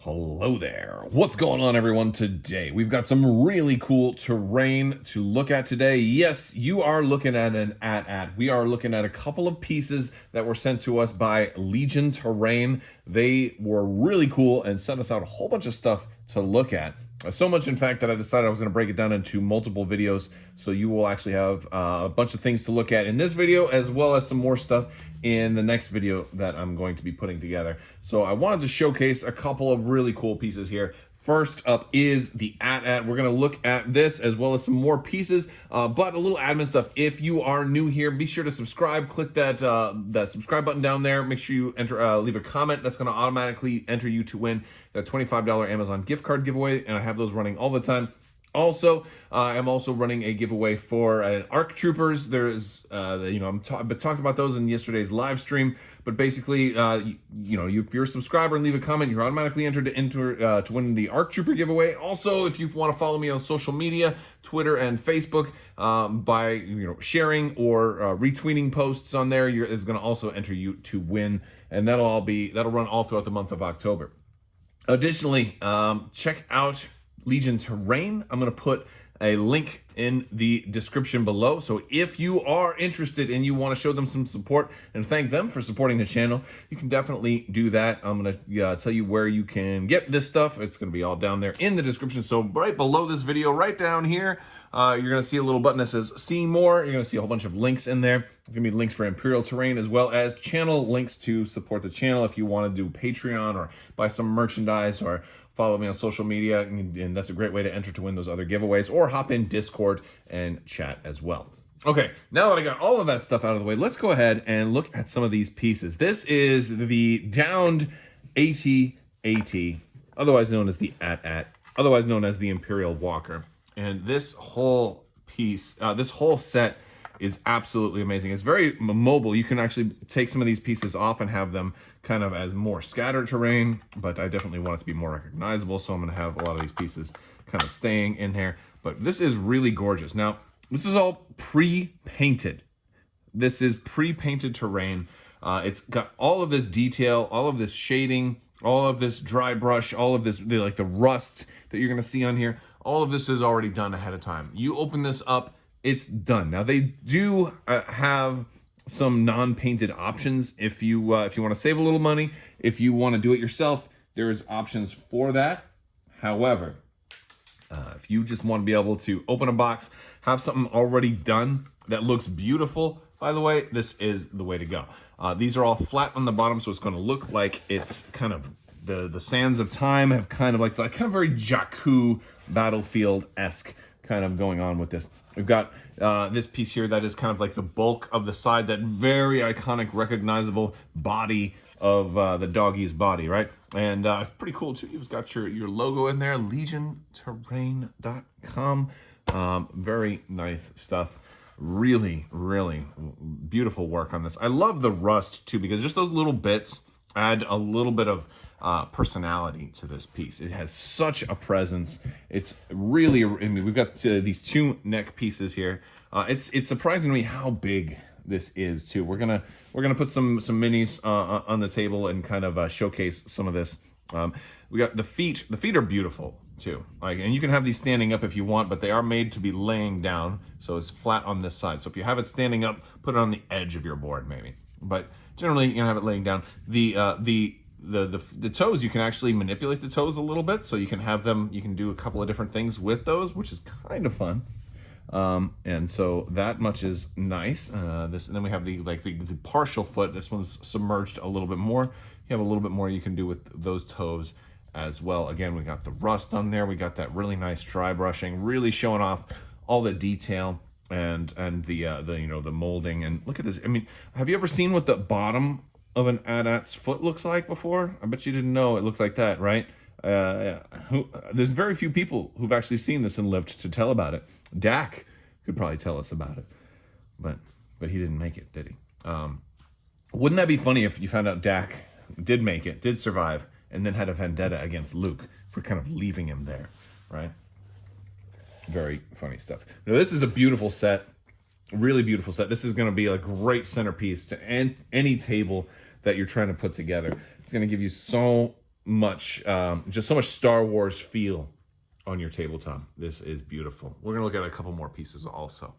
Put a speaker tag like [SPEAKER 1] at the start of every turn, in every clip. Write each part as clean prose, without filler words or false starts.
[SPEAKER 1] Hello there. What's going on, everyone? Today we've got some really cool terrain to look at today. Yes, you are looking at an AT-AT. We are looking at a couple of pieces that were sent to us by Legion Terrain. They were really cool and sent us out a whole bunch of stuff to look at. So much, in fact, that I decided I was going to break it down into multiple videos, so you will actually have a bunch of things to look at in this video, as well as some more stuff in the next video that I'm going to be putting together. So I wanted to showcase a couple of really cool pieces here. First up is the AT-AT. We're going to look at this as well as some more pieces, but a little admin stuff. If you are new here, be sure to subscribe. Click that subscribe button down there. Make sure you leave a comment. That's going to automatically enter you to win that $25 Amazon gift card giveaway, and I have those running all the time. Also, I'm also running a giveaway for ARC Troopers. There's, I've talked about those in yesterday's live stream. But basically, if you're a subscriber and leave a comment, you're automatically entered to win the ARC Trooper giveaway. Also, if you want to follow me on social media, Twitter and Facebook, by sharing or retweeting posts on there, it's going to also enter you to win, and that'll run all throughout the month of October. Additionally, check out Legion Terrain. I'm going to put a link in the description below. So if you are interested and you want to show them some support and thank them for supporting the channel, you can definitely do that. I'm going to tell you where you can get this stuff. It's going to be all down there in the description. So right below this video, right down here, you're going to see a little button that says see more. You're going to see a whole bunch of links in there. There's going to be links for Imperial Terrain, as well as channel links to support the channel if you want to do Patreon or buy some merchandise or follow me on social media, and that's a great way to enter to win those other giveaways, or hop in Discord and chat as well. Okay, now that I got all of that stuff out of the way, let's go ahead and look at some of these pieces. This is the downed AT-AT, otherwise known as the AT-AT, otherwise known as the Imperial Walker. And this whole piece, this whole set is absolutely amazing. It's very mobile. You can actually take some of these pieces off and have them kind of as more scattered terrain, but I definitely want it to be more recognizable, so I'm going to have a lot of these pieces kind of staying in here. But this is really gorgeous. Now, this is all pre-painted. This is pre-painted terrain. It's got all of this detail, all of this shading, all of this dry brush, all of this, like the rust that you're going to see on here. All of this is already done ahead of time. You open this up, it's done. Now, they do have some non-painted options if you want to save a little money. If you want to do it yourself, there's options for that. However, if you just want to be able to open a box, have something already done that looks beautiful, by the way, this is the way to go. These are all flat on the bottom, so it's going to look like it's kind of the sands of time have kind of like very Jakku Battlefield-esque kind of going on with this. We've got this piece here that is kind of like the bulk of the side, that very iconic, recognizable body of the doggy's body, right? And it's pretty cool too. You've got your logo in there, legionterrain.com. Very nice stuff. Really, really beautiful work on this. I love the rust too, because just those little bits add a little bit of personality to this piece. It has such a presence. It's really, I mean, we've got these two neck pieces here. It's surprising to me how big this is too. We're gonna put some minis on the table and kind of showcase some of this. We got the feet. The feet are beautiful too. And you can have these standing up if you want, but they are made to be laying down, so it's flat on this side. So if you have it standing up, put it on the edge of your board maybe. But generally, you can have it laying down. The toes, you can actually manipulate the toes a little bit, so you can have them. You can do a couple of different things with those, which is kind of fun. And so that much is nice. And then we have the partial foot. This one's submerged a little bit more. You have a little bit more you can do with those toes as well. Again, we got the rust on there. We got that really nice dry brushing, really showing off all the detail and the molding. And look at this. I mean, have you ever seen what the bottom of an AT-AT's foot looks like before? I bet you didn't know it looked like that, right? There's very few people who've actually seen this and lived to tell about it. Dak could probably tell us about it, but he didn't make it, did he? Wouldn't that be funny if you found out Dak did make it, did survive, and then had a vendetta against Luke for kind of leaving him there, right? Very funny stuff. Now, this is a beautiful set, really beautiful set. This is going to be a great centerpiece to any table that you're trying to put together. It's going to give you so much, just so much Star Wars feel on your tabletop. This is beautiful. We're gonna look at a couple more pieces also.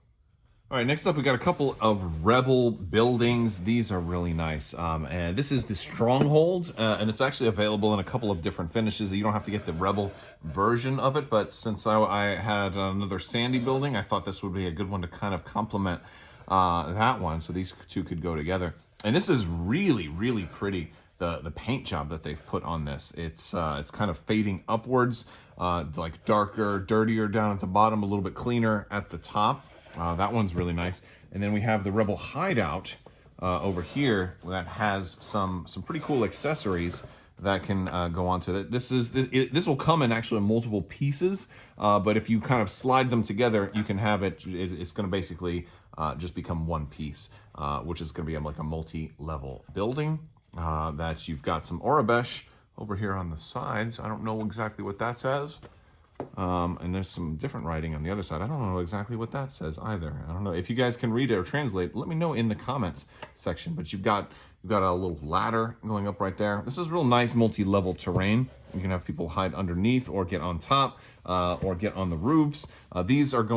[SPEAKER 1] All right, next up, we got a couple of Rebel buildings. These are really nice. And this is the Stronghold, and it's actually available in a couple of different finishes. You don't have to get the Rebel version of it, but since I had another Sandy building, I thought this would be a good one to kind of complement that one. So these two could go together. And this is really, really pretty. The paint job that they've put on this. It's kind of fading upwards, like darker, dirtier down at the bottom, a little bit cleaner at the top. That one's really nice. And then we have the Rebel Hideout over here that has some pretty cool accessories that can go onto it. This will come in actually multiple pieces, but if you kind of slide them together, you can have it's going to basically just become one piece, which is going to be like a multi-level building that you've got some Orabesh over here on the sides. I don't know exactly what that says. And there's some different writing on the other side. I don't know exactly what that says either. I don't know if you guys can read it or translate. Let me know in the comments section. But you've got a little ladder going up right there. This is real nice multi-level terrain. You can have people hide underneath or get on top or get on the roofs. These are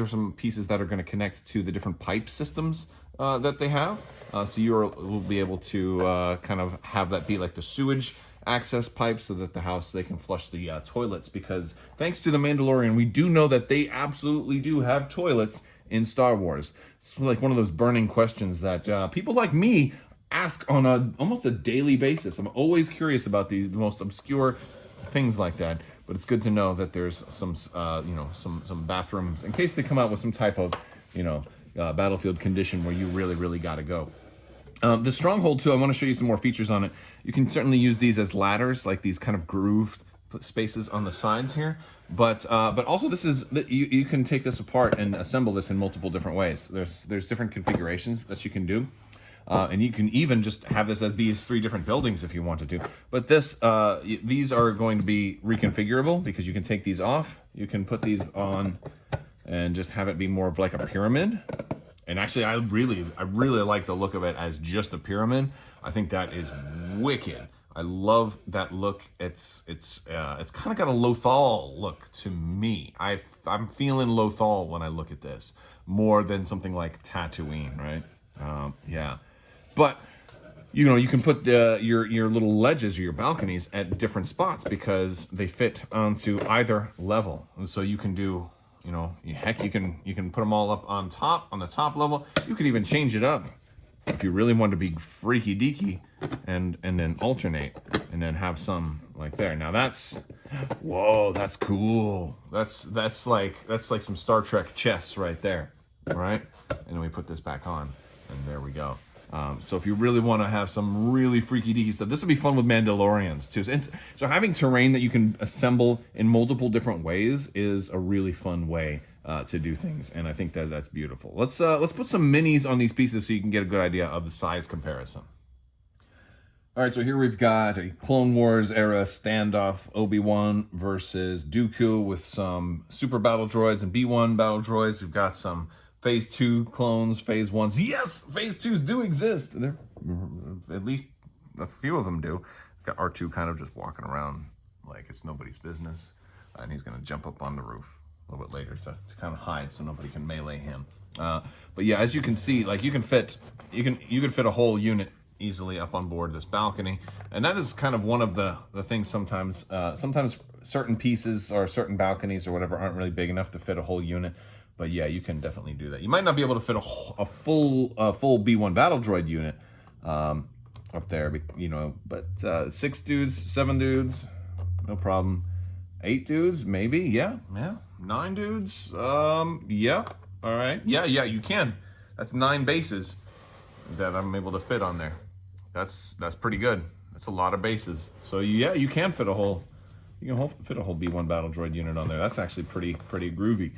[SPEAKER 1] some pieces that are going to connect to the different pipe systems that they have. So will be able to kind of have that be like the sewage access pipes so that they can flush the toilets, because thanks to the Mandalorian, we do know that they absolutely do have toilets in Star Wars. It's like one of those burning questions that people like me ask on almost a daily basis. I'm always curious about the most obscure things like that, but it's good to know that there's some bathrooms in case they come out with some type of battlefield condition where you really got to go. The Stronghold too, I want to show you some more features on it. You can certainly use these as ladders, like these kind of grooved spaces on the sides here. But also you can take this apart and assemble this in multiple different ways. There's different configurations that you can do. And you can even just have this as be 3 different buildings if you wanted to. But these are going to be reconfigurable because you can take these off. You can put these on and just have it be more of like a pyramid. And actually, I really like the look of it as just a pyramid. I think that is wicked. I love that look. It's kind of got a Lothal look to me. I'm feeling Lothal when I look at this more than something like Tatooine, right? Yeah, but you can put your little ledges or your balconies at different spots because they fit onto either level, and so you can do. Heck, you can put them all up on the top level. You could even change it up if you really want to be freaky deaky and then alternate and then have some like there. Now that's cool. That's like some Star Trek chess right there, right? And then we put this back on and there we go. So if you really want to have some really freaky deaky stuff, this would be fun with Mandalorians too. So having terrain that you can assemble in multiple different ways is a really fun way to do things, and I think that's beautiful. Let's put some minis on these pieces so you can get a good idea of the size comparison. All right, so here we've got a Clone Wars era standoff, Obi-Wan versus Dooku with some super battle droids and B-1 battle droids. We've got some Phase 2 clones, Phase 1s. Yes, Phase 2s do exist. At least a few of them do. Got R2 kind of just walking around like it's nobody's business. And he's going to jump up on the roof a little bit later to kind of hide so nobody can melee him. But yeah, as you can see, like you can fit a whole unit easily up on board this balcony. And that is kind of one of the things sometimes certain pieces or certain balconies or whatever aren't really big enough to fit a whole unit. But yeah, you can definitely do that. You might not be able to fit a full B1 battle droid unit up there, but 6 dudes, 7 dudes, no problem. 8 dudes, maybe, yeah. 9 dudes, yeah. All right, yeah, you can. That's 9 bases that I'm able to fit on there. That's pretty good. That's a lot of bases. So yeah, you can fit a whole B1 battle droid unit on there. That's actually pretty groovy.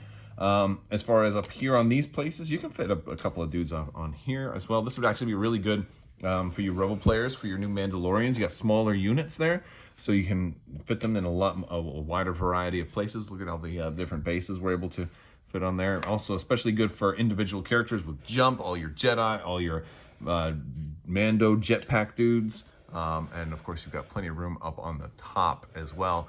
[SPEAKER 1] As far as up here on these places, you can fit a couple of dudes on here as well. This would actually be really good for you Rebel players, for your new Mandalorians. You got smaller units there, so you can fit them in a wider variety of places. Look at all the different bases we're able to fit on there. Also, especially good for individual characters with jump, all your Jedi, all your Mando jetpack dudes. And of course, you've got plenty of room up on the top as well.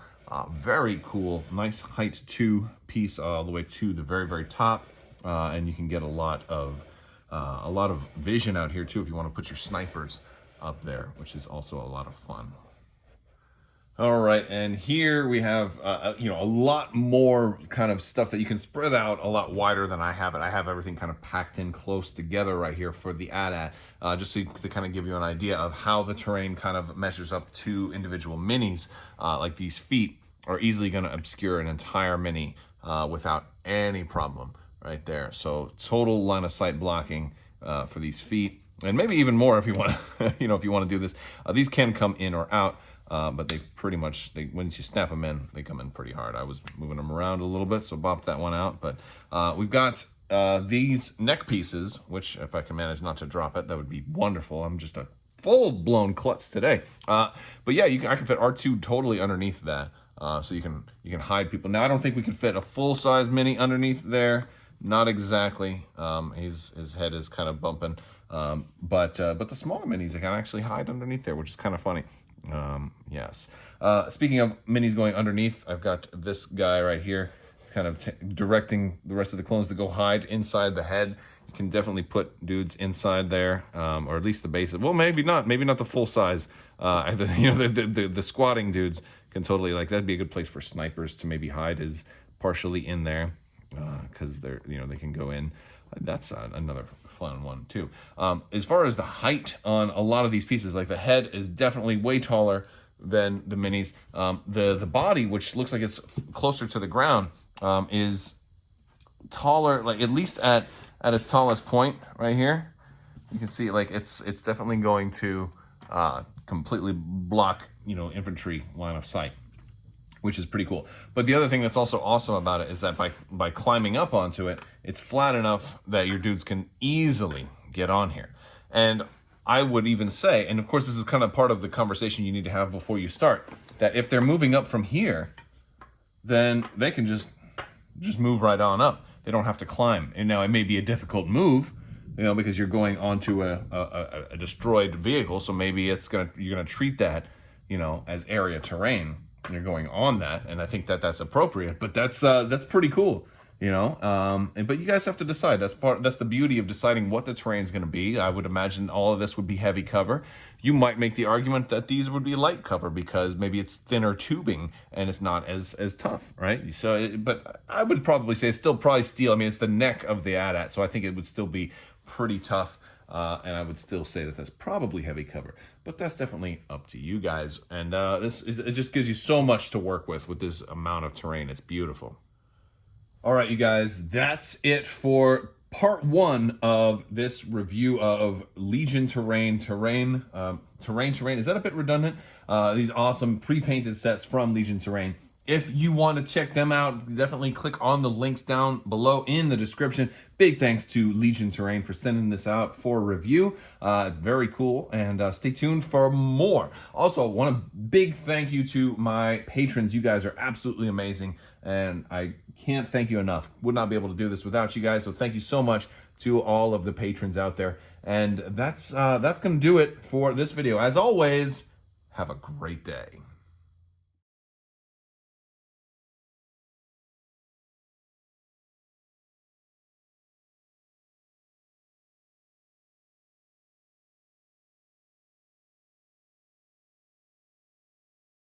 [SPEAKER 1] Very cool, nice height two-piece all the way to the very, very top. And you can get a lot of vision out here too if you want to put your snipers up there, which is also a lot of fun. All right, and here we have a lot more kind of stuff that you can spread out a lot wider than I have it. I have everything kind of packed in close together right here for the AT-AT, just to kind of give you an idea of how the terrain kind of measures up to individual minis. Like these feet are easily going to obscure an entire mini without any problem right there. So total line of sight blocking for these feet, and maybe even more if you want to, if you want to do this. These can come in or out. But they pretty much, once you snap them in, they come in pretty hard. I was moving them around a little bit, so bopped that one out. But we've got these neck pieces, which if I can manage not to drop it, that would be wonderful. I'm just a full-blown klutz today. But yeah, I can fit R2 totally underneath that, so you can hide people. Now I don't think we can fit a full-size mini underneath there. Not exactly. His head is kind of bumping. But the smaller minis, I can actually hide underneath there, which is kind of funny. Yes. Speaking of minis going underneath, I've got this guy right here, kind of directing the rest of the clones to go hide inside the head. You can definitely put dudes inside there, or at least the base. Well, maybe not the full size. The squatting dudes can totally, like, that'd be a good place for snipers to maybe hide, is partially in there, because they're, they can go in. That's another fun one too. As far as the height on a lot of these pieces, like the head is definitely way taller than the minis. The body, which looks like it's closer to the ground, is taller, like at least at its tallest point right here. You can see like it's definitely going to completely block infantry line of sight, which is pretty cool. But the other thing that's also awesome about it is that by climbing up onto it, it's flat enough that your dudes can easily get on here. And I would even say, and of course this is kind of part of the conversation you need to have before you start, that if they're moving up from here, then they can just move right on up. They don't have to climb. And now it may be a difficult move, because you're going onto a destroyed vehicle, so maybe you're gonna treat that, as area terrain. You're going on that, and I think that's appropriate. But that's pretty cool, but you guys have to decide. That's the beauty of deciding what the terrain is going to be. I would imagine all of this would be heavy cover. You might make the argument that these would be light cover because maybe it's thinner tubing and it's not as tough, right? So, but I would probably say it's still probably steel. I mean, it's the neck of the AT-AT, so I think it would still be pretty tough. And I would still say that that's probably heavy cover, but that's definitely up to you guys. And it just gives you so much to work with this amount of terrain. It's beautiful. All right, you guys, that's it for part one of this review of Legion Terrain. Terrain. Is that a bit redundant? These awesome pre-painted sets from Legion Terrain. If you want to check them out, definitely click on the links down below in the description. Big thanks to Legion Terrain for sending this out for review. It's very cool, and stay tuned for more. Also, want a big thank you to my patrons. You guys are absolutely amazing, and I can't thank you enough. Would not be able to do this without you guys, so thank you so much to all of the patrons out there. And that's going to do it for this video. As always, have a great day.